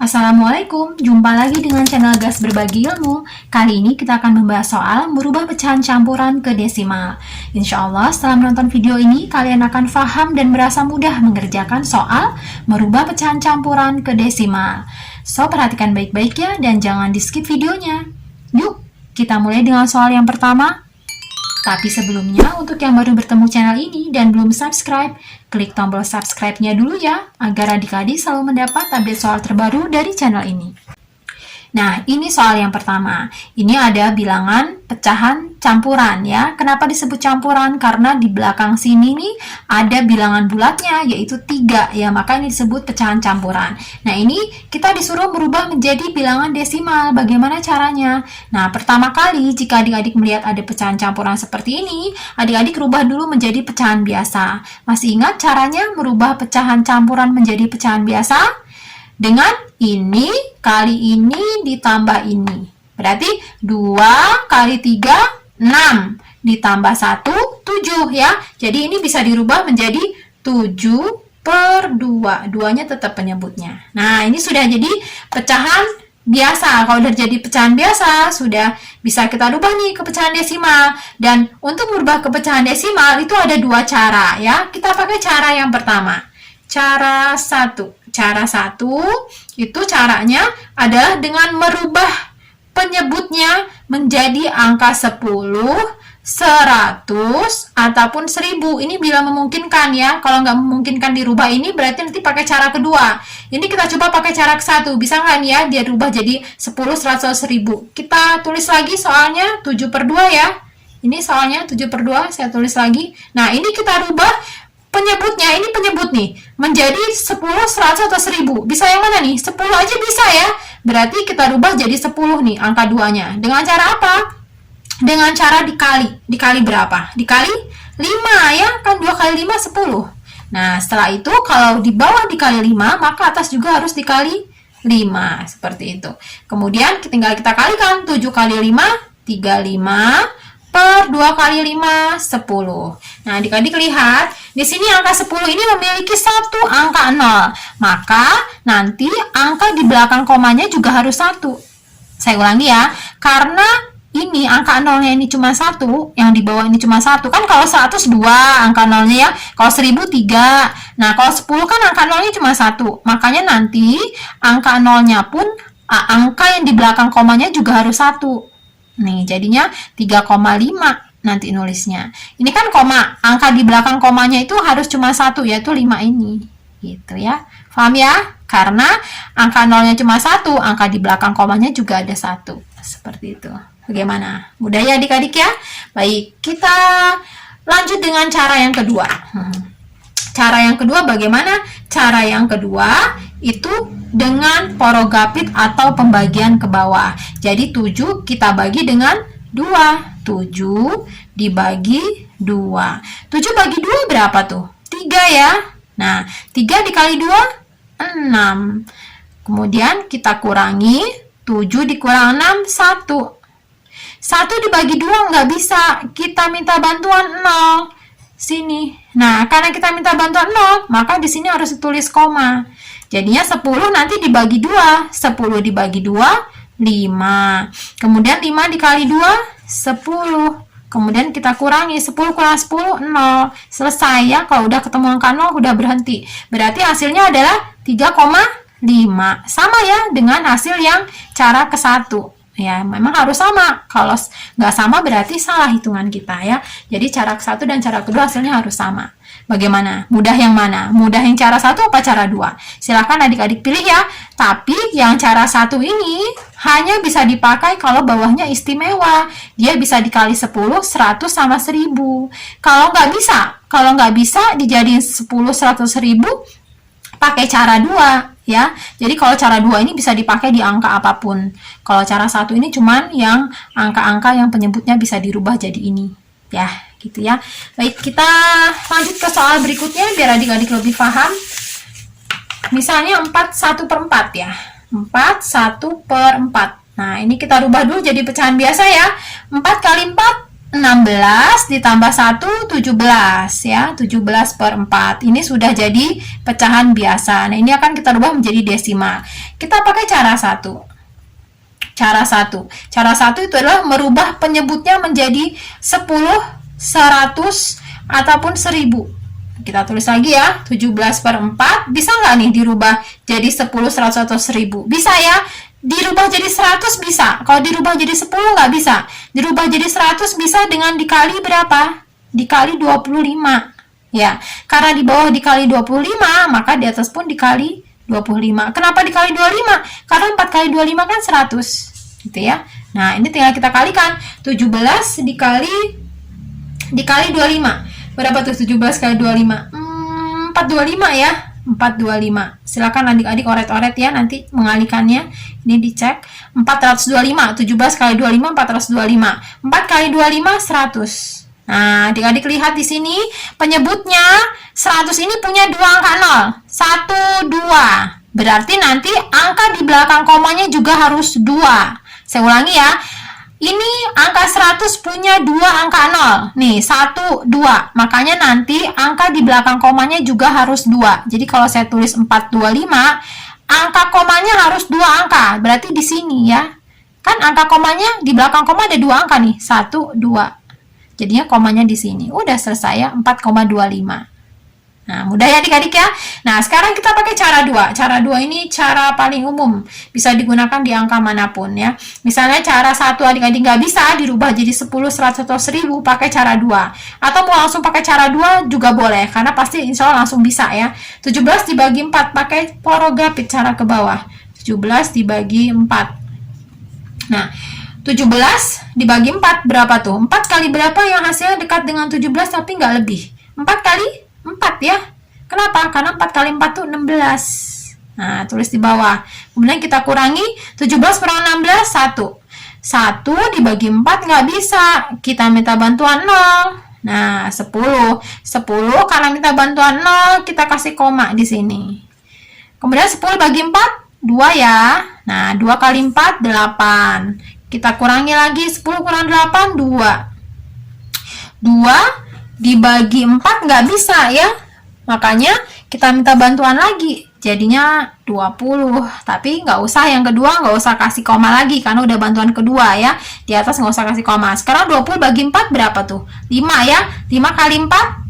Assalamualaikum, jumpa lagi dengan channel Gas Berbagi Ilmu. Kali ini kita akan membahas soal merubah pecahan campuran ke desimal. Insya Allah setelah menonton video ini, kalian akan paham dan merasa mudah mengerjakan soal merubah pecahan campuran ke desimal. So, perhatikan baik-baik ya dan jangan di skip videonya. Yuk, kita mulai dengan soal yang pertama. Tapi sebelumnya, untuk yang baru bertemu channel ini dan belum subscribe, klik tombol subscribe-nya dulu ya, agar adik-adik selalu mendapat update soal terbaru dari channel ini. Nah, ini soal yang pertama. Ini ada bilangan pecahan campuran ya. Kenapa disebut campuran? Karena di belakang sini nih ada bilangan bulatnya, yaitu 3 ya. Maka ini disebut pecahan campuran. Nah, ini kita disuruh merubah menjadi bilangan desimal. Bagaimana caranya? Nah, pertama kali jika adik-adik melihat ada pecahan campuran seperti ini, adik-adik rubah dulu menjadi pecahan biasa. Masih ingat caranya merubah pecahan campuran menjadi pecahan biasa? Dengan ini kali ini ditambah ini. Berarti 2 kali 3, 6. Ditambah 1, 7 ya. Jadi ini bisa dirubah menjadi 7/2. 2-nya tetap penyebutnya. Nah, ini sudah jadi pecahan biasa. Kalau udah jadi pecahan biasa, sudah bisa kita rubah nih ke pecahan desimal. Dan untuk merubah ke pecahan desimal itu ada 2 cara ya. Kita pakai cara yang pertama. Cara 1 itu caranya adalah dengan merubah penyebutnya menjadi angka 10, 100, ataupun 1000. Ini bila memungkinkan ya. Kalau nggak memungkinkan dirubah ini, berarti nanti pakai cara kedua. Ini kita coba pakai cara ke-1. Bisa nggak nih ya, dia rubah jadi 10, 100, 1000. Kita tulis lagi soalnya 7/2 ya. Ini soalnya 7/2, saya tulis lagi. Nah, ini kita rubah penyebutnya, ini penyebut nih, menjadi 10, 100, atau 1000. Bisa yang mana nih? 10 aja bisa ya. Berarti kita rubah jadi 10 nih, angka 2-nya. Dengan cara apa? Dengan cara dikali. Dikali berapa? Dikali 5 ya, kan 2 kali 5, 10. Nah, setelah itu kalau di bawah dikali 5, maka atas juga harus dikali 5. Seperti itu. Kemudian tinggal kita kalikan. 7 kali 5, 35. Per 2 kali 5, 10. Nah, adik-adik lihat, di sini angka 10 ini memiliki satu angka 0. Maka, nanti angka di belakang komanya juga harus 1. Saya ulangi ya, karena ini angka 0-nya ini cuma 1, yang di bawah ini cuma 1. Kan kalau 100 2 angka 0-nya ya, kalau 1000 3. Nah, kalau 10 kan angka 0-nya cuma 1. Makanya nanti angka 0-nya pun, angka yang di belakang komanya juga harus 1. Nih, jadinya 3,5 nanti nulisnya. Ini kan koma, angka di belakang komanya itu harus cuma 1, yaitu 5 ini. Gitu ya. Paham ya? Karena angka 0-nya cuma 1, angka di belakang komanya juga ada 1. Seperti itu. Bagaimana? Mudah ya adik-adik ya? Baik, kita lanjut dengan cara yang kedua. Cara yang kedua bagaimana? Cara yang kedua itu dengan porogapit atau pembagian ke bawah. Jadi 7 kita bagi dengan 2. 7 dibagi 2. 7 bagi 2 berapa tuh? 3 ya. Nah, 3 dikali 2, 6. Kemudian kita kurangi, 7 dikurang 6, 1. 1 dibagi 2 nggak bisa. Kita minta bantuan 0. Sini. Nah, karena kita minta bantuan 0, maka di sini harus ditulis koma. Jadinya 10 nanti dibagi 2. 10 dibagi 2, 5. Kemudian 5 dikali 2, 10. Kemudian kita kurangi, 10 kurang 10, 0. Selesai ya, kalau udah ketemu angka 0, udah berhenti. Berarti hasilnya adalah 3,5. Sama ya dengan hasil yang cara ke-1. Ya, memang harus sama. Kalau nggak sama berarti salah hitungan kita ya. Jadi cara ke-1 dan cara kedua hasilnya harus sama. Bagaimana? Mudah yang mana? Mudah yang cara 1 apa cara 2? Silahkan adik-adik pilih ya. Tapi yang cara 1 ini hanya bisa dipakai kalau bawahnya istimewa. Dia bisa dikali 10, 100 sama 1000. Kalau nggak bisa dijadiin 10, 100, 1000 pakai cara 2. Ya, jadi kalau cara 2 ini bisa dipakai di angka apapun. Kalau cara 1 ini cuman yang angka-angka yang penyebutnya bisa dirubah jadi ini. Ya, gitu ya. Baik, kita lanjut ke soal berikutnya biar adik-adik lebih paham. Misalnya 4 1/4 ya. 4 1/4. Nah, ini kita rubah dulu jadi pecahan biasa ya. 4 kali 4, 16 ditambah 1, 17 ya, 17 per 4. Ini sudah jadi pecahan biasa. Nah, ini akan kita rubah menjadi desimal. Kita pakai cara 1. Cara 1 itu adalah merubah penyebutnya menjadi 10, 100, ataupun 1000. Kita tulis lagi ya, 17 per 4. Bisa nggak nih dirubah jadi 10, 100, atau 1000? Bisa ya. Dirubah jadi 100 bisa. Kalau dirubah jadi 10 nggak bisa. Dirubah jadi 100 bisa dengan dikali berapa? Dikali 25. Ya, karena di bawah dikali 25, maka di atas pun dikali 25. Kenapa dikali 25? Karena 4 kali 25 kan 100. Gitu ya. Nah, ini tinggal kita kalikan. 17 dikali 25. Berapa tuh 17 kali 25? 425 ya. 425. Silakan adik-adik oret-oret ya nanti mengalikannya. Ini dicek. 425. 17 kali 25 425. 4 kali 25 100. Nah, adik-adik lihat di sini penyebutnya 100 ini punya dua angka 0. 1 2. Berarti nanti angka di belakang komanya juga harus 2. Saya ulangi ya. Ini angka 100 punya dua angka 0. Nih, 1, 2. Makanya nanti angka di belakang komanya juga harus 2. Jadi kalau saya tulis 425, angka komanya harus 2 angka. Berarti di sini ya. Kan angka komanya di belakang koma ada 2 angka nih. 1, 2. Jadinya komanya di sini. Udah selesai ya, 4,25. Nah, mudah ya adik-adik ya. Nah, sekarang kita pakai cara 2. Cara 2 ini cara paling umum. Bisa digunakan di angka manapun ya. Misalnya cara 1 adik-adik nggak bisa dirubah jadi 10, 100, atau 1000, pakai cara 2. Atau mau langsung pakai cara 2 juga boleh. Karena pasti insya Allah langsung bisa ya. 17 dibagi 4, pakai porografit cara ke bawah. 17 dibagi 4. Nah, 17 dibagi 4 berapa tuh? 4 kali berapa yang hasilnya dekat dengan 17 tapi nggak lebih? 4 kali 4 ya. Kenapa? Karena 4 kali 4 tuh 16. Nah, tulis di bawah. Kemudian kita kurangi 17 per 16, 1. 1 dibagi 4 nggak bisa. Kita minta bantuan 0. Nah, 10. 10 karena minta bantuan 0, kita kasih koma di sini. Kemudian 10 bagi 4, 2 ya. Nah, 2 kali 4, 8. Kita kurangi lagi, 10 kurang 8, 2. 2 dibagi 4 nggak bisa ya. Makanya kita minta bantuan lagi. Jadinya 20. Tapi nggak usah yang kedua, nggak usah kasih koma lagi. Karena udah bantuan kedua ya. Di atas nggak usah kasih koma. Sekarang 20 bagi 4 berapa tuh? 5 ya. 5 kali 4.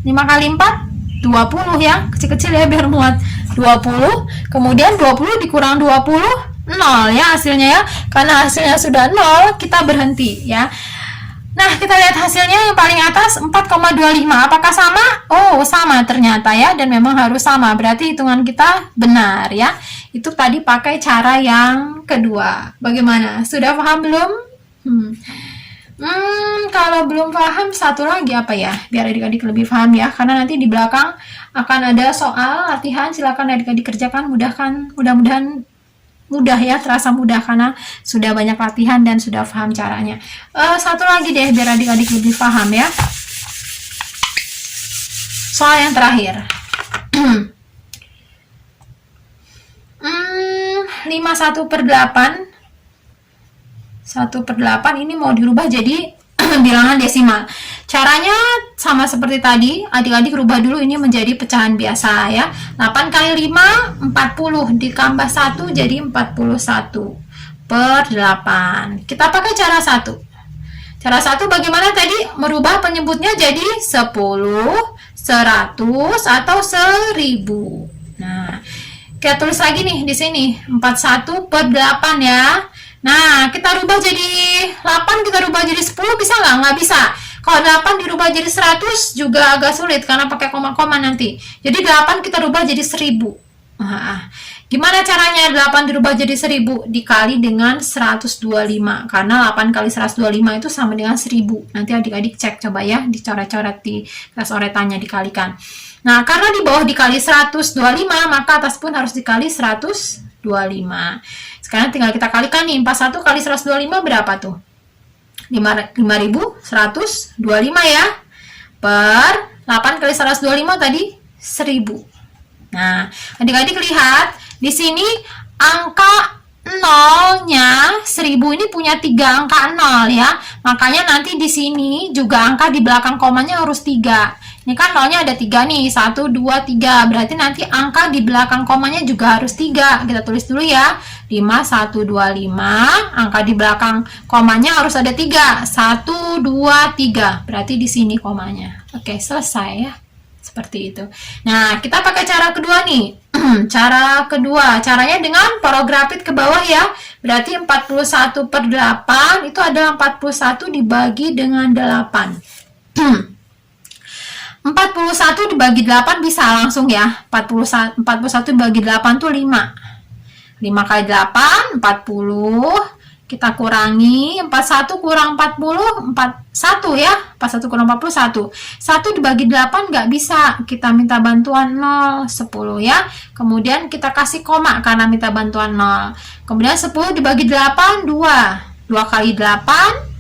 5 kali 4. 20 ya. Kecil-kecil ya biar muat. 20. Kemudian 20 dikurang 20. 0 ya hasilnya ya. Karena hasilnya sudah 0, kita berhenti ya. Nah, kita lihat hasilnya yang paling atas 4,25. Apakah sama? Oh, sama ternyata ya. Dan memang harus sama. Berarti hitungan kita benar ya. Itu tadi pakai cara yang kedua. Bagaimana? Sudah paham belum? Kalau belum paham, satu lagi apa ya? Biar adik-adik lebih paham ya. Karena nanti di belakang akan ada soal latihan. Silakan adik-adik kerjakan. Mudah-mudahan mudah ya, terasa mudah karena sudah banyak latihan dan sudah paham caranya. Satu lagi deh biar adik-adik lebih paham ya. Soal yang terakhir. 51 per 8. 1 per 8 ini mau dirubah jadi bilangan desimal. Caranya sama seperti tadi, adik-adik rubah dulu ini menjadi pecahan biasa ya. 8 kali 5, 40, ditambah 1 jadi 41 per 8. Kita pakai cara 1. Cara 1 bagaimana tadi? Merubah penyebutnya jadi 10, 100, atau 1000. Nah, kita tulis lagi nih di sini, 41 per 8 ya. Nah, kita rubah jadi 8, kita rubah jadi 10, bisa nggak? Nggak bisa. Kalau 8 dirubah jadi 100 juga agak sulit karena pakai koma-koma nanti. Jadi 8 kita rubah jadi 1000. Gimana caranya 8 dirubah jadi 1000? Dikali dengan 125. Karena 8 kali 125 itu sama dengan 1000. Nanti adik-adik cek coba ya, dicoret-coret di kelas oretannya dikalikan. Nah, karena di bawah dikali 125, maka atas pun harus dikali 125. Sekarang tinggal kita kalikan nih, 41 kali 125 berapa tuh? 5.125 ya. Per 8 kali 125 tadi 1000. Nah, adik-adik lihat di sini angka 0 nolnya 1000 ini punya 3 angka 0 ya. Makanya nanti di sini juga angka di belakang komanya harus 3. Ini kan nolnya ada 3 nih, 1, 2, 3. Berarti nanti angka di belakang komanya juga harus 3. Kita tulis dulu ya. 5, 1, 2, 5. Angka di belakang komanya harus ada 3. 1, 2, 3. Berarti di sini komanya. Oke, selesai ya. Seperti itu. Nah, kita pakai cara kedua nih. Cara kedua, caranya dengan parografit ke bawah ya. Berarti 41/8 itu adalah 41 dibagi dengan 8. 41 dibagi 8 bisa langsung ya. 41 dibagi 8 tuh 5. 5 kali 8, 40. Kita kurangi, 41 kurang 40, 41 ya. 41 kurang 41. 1 dibagi 8 nggak bisa. Kita minta bantuan 0, 10 ya. Kemudian kita kasih koma karena minta bantuan 0. Kemudian 10 dibagi 8, 2. 2 kali 8.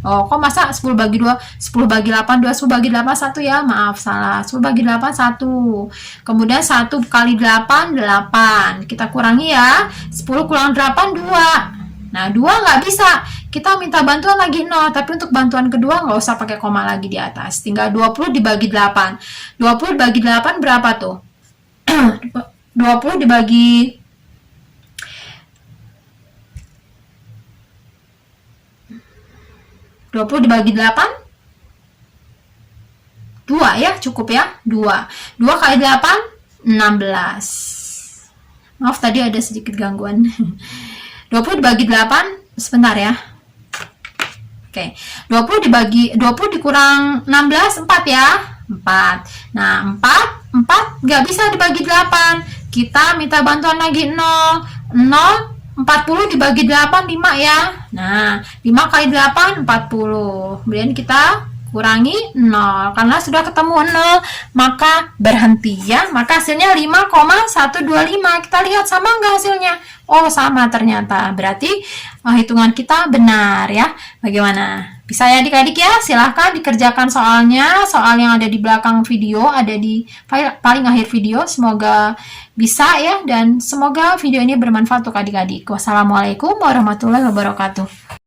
Oh, kok masa 10 bagi 2? 10 bagi 8, 2. 10 bagi 8, 1 ya. Maaf, salah. 10 bagi 8, 1. Kemudian 1 kali 8, 8. Kita kurangi ya. 10 kurang 8, 2. Nah, 2 nggak bisa. Kita minta bantuan lagi 0. Tapi untuk bantuan kedua nggak usah pakai koma lagi di atas. Tinggal 20 dibagi 8. 20 dibagi 8 berapa tuh? 20 dibagi 20 dibagi 8? 2 ya, cukup ya. 2. 2 kali 8, 16. Maaf, tadi ada sedikit gangguan. 20 dibagi 8, sebentar ya. Oke, 20 dikurang 16, 4 ya. 4. Nah, 4 nggak bisa dibagi 8. Kita minta bantuan lagi 0. 40 dibagi 8, 5 ya. Nah, 5 kali 8, 40. Kemudian kita kurangi 0. Karena sudah ketemu 0, maka berhenti ya. Maka hasilnya 5,125. Kita lihat sama nggak hasilnya? Oh, sama ternyata. Berarti hitungan kita benar ya. Bagaimana? Bisa ya adik-adik ya? Silahkan dikerjakan soalnya. Soal yang ada di belakang video, ada di paling akhir video. Semoga bisa ya. Dan semoga video ini bermanfaat untuk adik-adik. Wassalamualaikum warahmatullahi wabarakatuh.